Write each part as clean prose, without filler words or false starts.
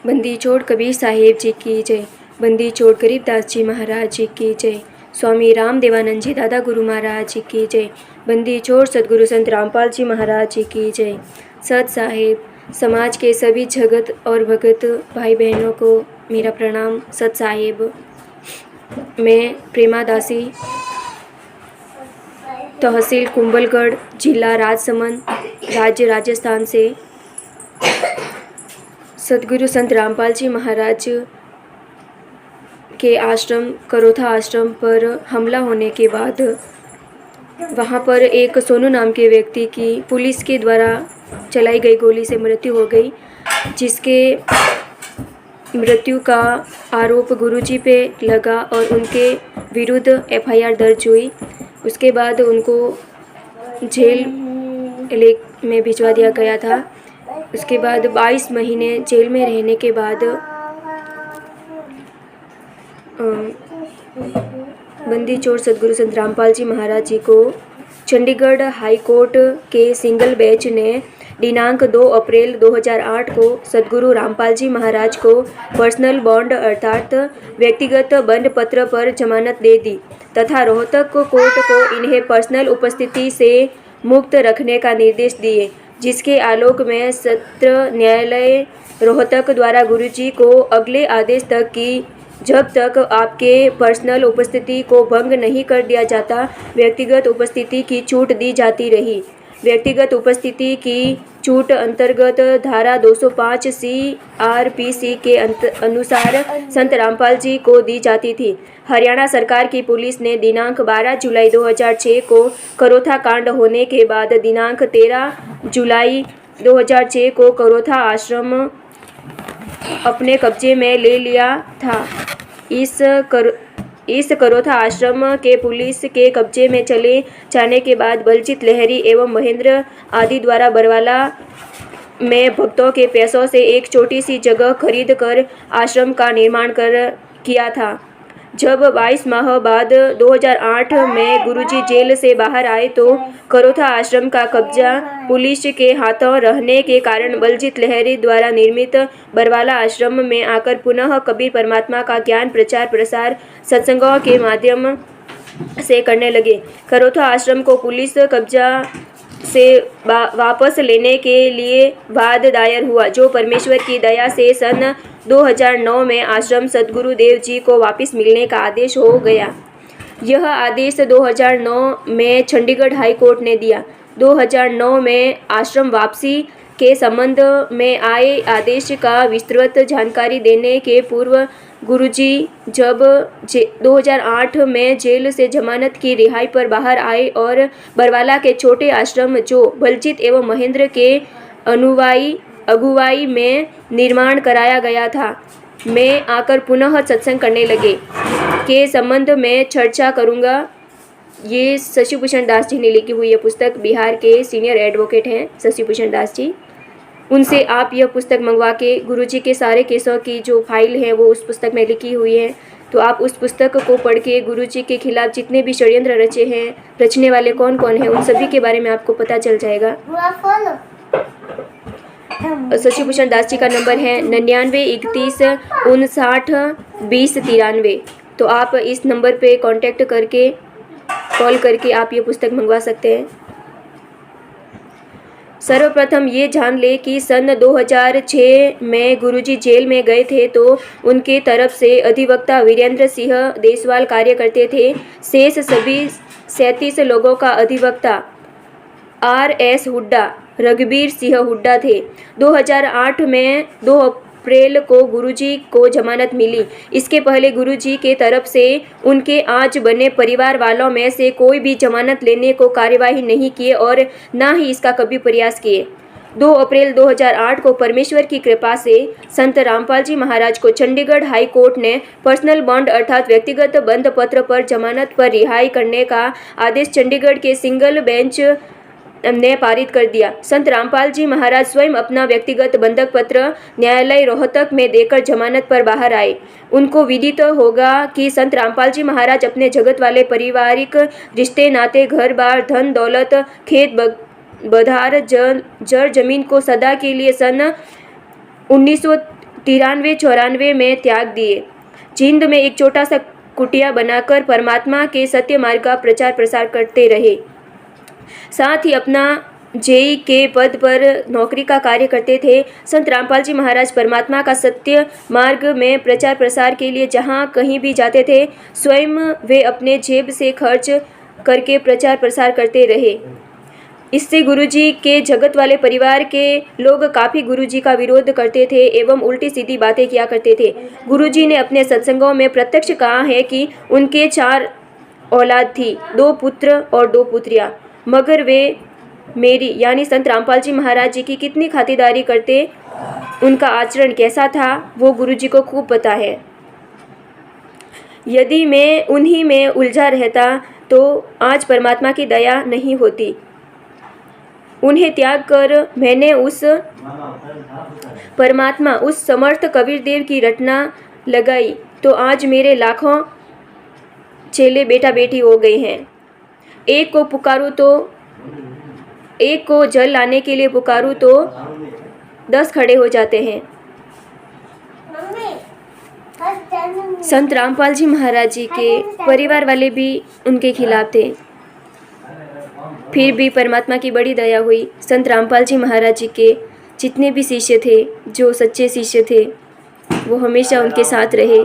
बंदी छोड़ कबीर साहेब जी की जय। बंदी छोड़ गरीबदास जी महाराज जी की जय। स्वामी राम देवानंद जी दादा गुरु महाराज जी की जय। बंदी छोड़ सदगुरु संत रामपाल जी महाराज जी की जय। सत साहेब समाज के सभी जगत और भगत भाई बहनों को मेरा प्रणाम। सत साहेब मैं प्रेमा दासी, तहसील कुंभलगढ़, जिला राजसमंद, राज्य राजस्थान से सदगुरु संत रामपाल जी महाराज के आश्रम करोथा आश्रम पर हमला होने के बाद वहाँ पर एक सोनू नाम के व्यक्ति की पुलिस के द्वारा चलाई गई गोली से मृत्यु हो गई, जिसके मृत्यु का आरोप गुरुजी पे लगा और उनके विरुद्ध एफआईआर दर्ज हुई। उसके बाद उनको जेल में भिजवा दिया गया था। उसके बाद 22 महीने जेल में रहने के बाद बंदी छोड़ सदगुरु संत रामपाल जी महाराज जी को चंडीगढ़ हाई कोर्ट के सिंगल बेंच ने दिनांक 2 अप्रैल 2008 को सदगुरु रामपाल जी महाराज को पर्सनल बॉन्ड अर्थात व्यक्तिगत बंद पत्र पर जमानत दे दी तथा रोहतक कोर्ट को इन्हें पर्सनल उपस्थिति से मुक्त रखने का निर्देश दिए, जिसके आलोक में सत्र न्यायालय रोहतक द्वारा गुरुजी को अगले आदेश तक की जब तक आपके पर्सनल उपस्थिति को भंग नहीं कर दिया जाता व्यक्तिगत उपस्थिति की छूट दी जाती रही। व्यक्तिगत उपस्थिति की छूट अंतर्गत धारा 205 CRPC के अनुसार संत रामपाल जी को दी जाती थी। हरियाणा सरकार की पुलिस ने दिनांक 12 जुलाई 2006 को करोथा कांड होने के बाद दिनांक 13 जुलाई 2006 को करोथा आश्रम अपने कब्जे में ले लिया था। इस करोथा आश्रम के पुलिस के कब्जे में चले जाने के बाद बलजीत लहरी एवं महेंद्र आदि द्वारा बरवाला में भक्तों के पैसों से एक छोटी सी जगह खरीद कर आश्रम का निर्माण किया था। जब 22 माह बाद 2008 में गुरुजी जेल से बाहर आए तो करोथा आश्रम का कब्जा पुलिस के हाथों रहने के कारण बलजीत लहरी द्वारा निर्मित बरवाला आश्रम में आकर पुनः कबीर परमात्मा का ज्ञान प्रचार प्रसार सत्संगों के माध्यम से करने लगे। करोथा आश्रम को पुलिस कब्जा से वापस लेने के लिए वाद दायर हुआ, जो परमेश्वर की दया से सन 2009 में आश्रम सद्गुरुदेव जी को वापस मिलने का आदेश हो गया। यह आदेश 2009 में चंडीगढ़ हाई कोर्ट ने दिया। 2009 में आश्रम वापसी के संबंध में आए आदेश का विस्तृत जानकारी देने के पूर्व गुरुजी जब 2008 में जेल से जमानत की रिहाई पर बाहर आए और बरवाला के छोटे आश्रम जो बलजीत एवं महेंद्र के अगुवाई में निर्माण कराया गया था में आकर पुनः सत्संग करने लगे के संबंध में चर्चा करूंगा। ये शशिभूषण दास जी ने लिखी हुई यह पुस्तक बिहार के सीनियर एडवोकेट हैं शशिभूषण दास जी। उनसे आप यह पुस्तक मंगवा के गुरुजी के सारे केसों की जो फाइल है वो उस पुस्तक में लिखी हुई है, तो आप उस पुस्तक को पढ़ के गुरुजी के खिलाफ जितने भी षड्यंत्र रचे हैं, रचने वाले कौन कौन है, उन सभी के बारे में आपको पता चल जाएगा। शशिभूषण दास जी का नंबर है 99 31 59 20 93। तो आप इस नंबर पे कांटेक्ट करके कॉल करके आप ये पुस्तक मंगवा सकते हैं। सर्वप्रथम ये जान ले कि सन 2006 में गुरुजी जेल में गए थे तो उनके तरफ से अधिवक्ता वीरेंद्र सिंह देसवाल कार्य करते थे। शेष सभी 37 लोगों का अधिवक्ता RS हुड्डा, रघुबीर सिंह हुड्डा थे। 2008 में 2 अप्रैल को गुरुजी को जमानत मिली। इसके पहले गुरुजी के तरफ से उनके आज बने परिवार वालों में से कोई भी जमानत लेने को कार्यवाही नहीं किए और न ही इसका कभी प्रयास किए। 2 अप्रैल 2008 को परमेश्वर की कृपा से संत रामपाल जी महाराज को चंडीगढ़ हाई कोर्ट ने पर्सनल बॉन्ड अर्थात व्यक्तिगत बंद पत्र पर जमानत पर रिहाई करने का आदेश चंडीगढ़ के सिंगल बेंच ने पारित कर दिया। संत रामपाल जी महाराज स्वयं अपना व्यक्तिगत बंधक पत्र न्यायालय रोहतक में देकर जमानत पर बाहर आए। उनको विदित होगा कि संत रामपाल जी महाराज अपने जगत वाले पारिवारिक रिश्ते नाते घर बार धन दौलत खेत बधार जर जमीन को सदा के लिए सन 93-94 में त्याग दिए। जींद में एक छोटा सा कुटिया बनाकर परमात्मा के सत्य मार्ग का प्रचार प्रसार करते रहे। साथ ही अपना जेई के पद पर नौकरी का कार्य करते थे। संत रामपाल जी महाराज परमात्मा का सत्य मार्ग में प्रचार प्रसार के लिए जहाँ कहीं भी जाते थे, स्वयं वे अपने जेब से खर्च करके प्रचार प्रसार करते रहे। इससे गुरुजी के जगत वाले परिवार के लोग काफ़ी गुरुजी का विरोध करते थे एवं उल्टी सीधी बातें किया करते थे। गुरुजी ने अपने सत्संगों में प्रत्यक्ष कहा है कि उनके 4 औलाद थी, 2 पुत्र और 2 पुत्रियां, मगर वे मेरी यानी संत रामपाल जी महाराज जी की कितनी खातिरदारी करते, उनका आचरण कैसा था, वो गुरुजी को खूब पता है। यदि मैं उन्हीं में उलझा रहता तो आज परमात्मा की दया नहीं होती। उन्हें त्याग कर मैंने उस परमात्मा, उस समर्थ कबीर देव की रटना लगाई तो आज मेरे लाखों चेले बेटा बेटी हो गए हैं। एक को पुकारूं तो, एक को जल लाने के लिए पुकारूं तो 10 खड़े हो जाते हैं। संत रामपाल जी महाराज जी के परिवार वाले भी उनके खिलाफ थे, फिर भी परमात्मा की बड़ी दया हुई। संत रामपाल जी महाराज जी के जितने भी शिष्य थे, जो सच्चे शिष्य थे, वो हमेशा उनके साथ रहे।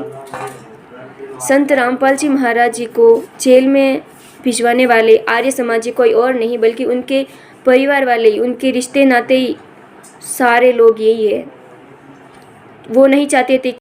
संत रामपाल जी महाराज जी को जेल में भिजवाने वाले आर्य समाजी कोई और नहीं बल्कि उनके परिवार वाले ही, उनके रिश्ते नाते ही सारे लोग यही है। वो नहीं चाहते थे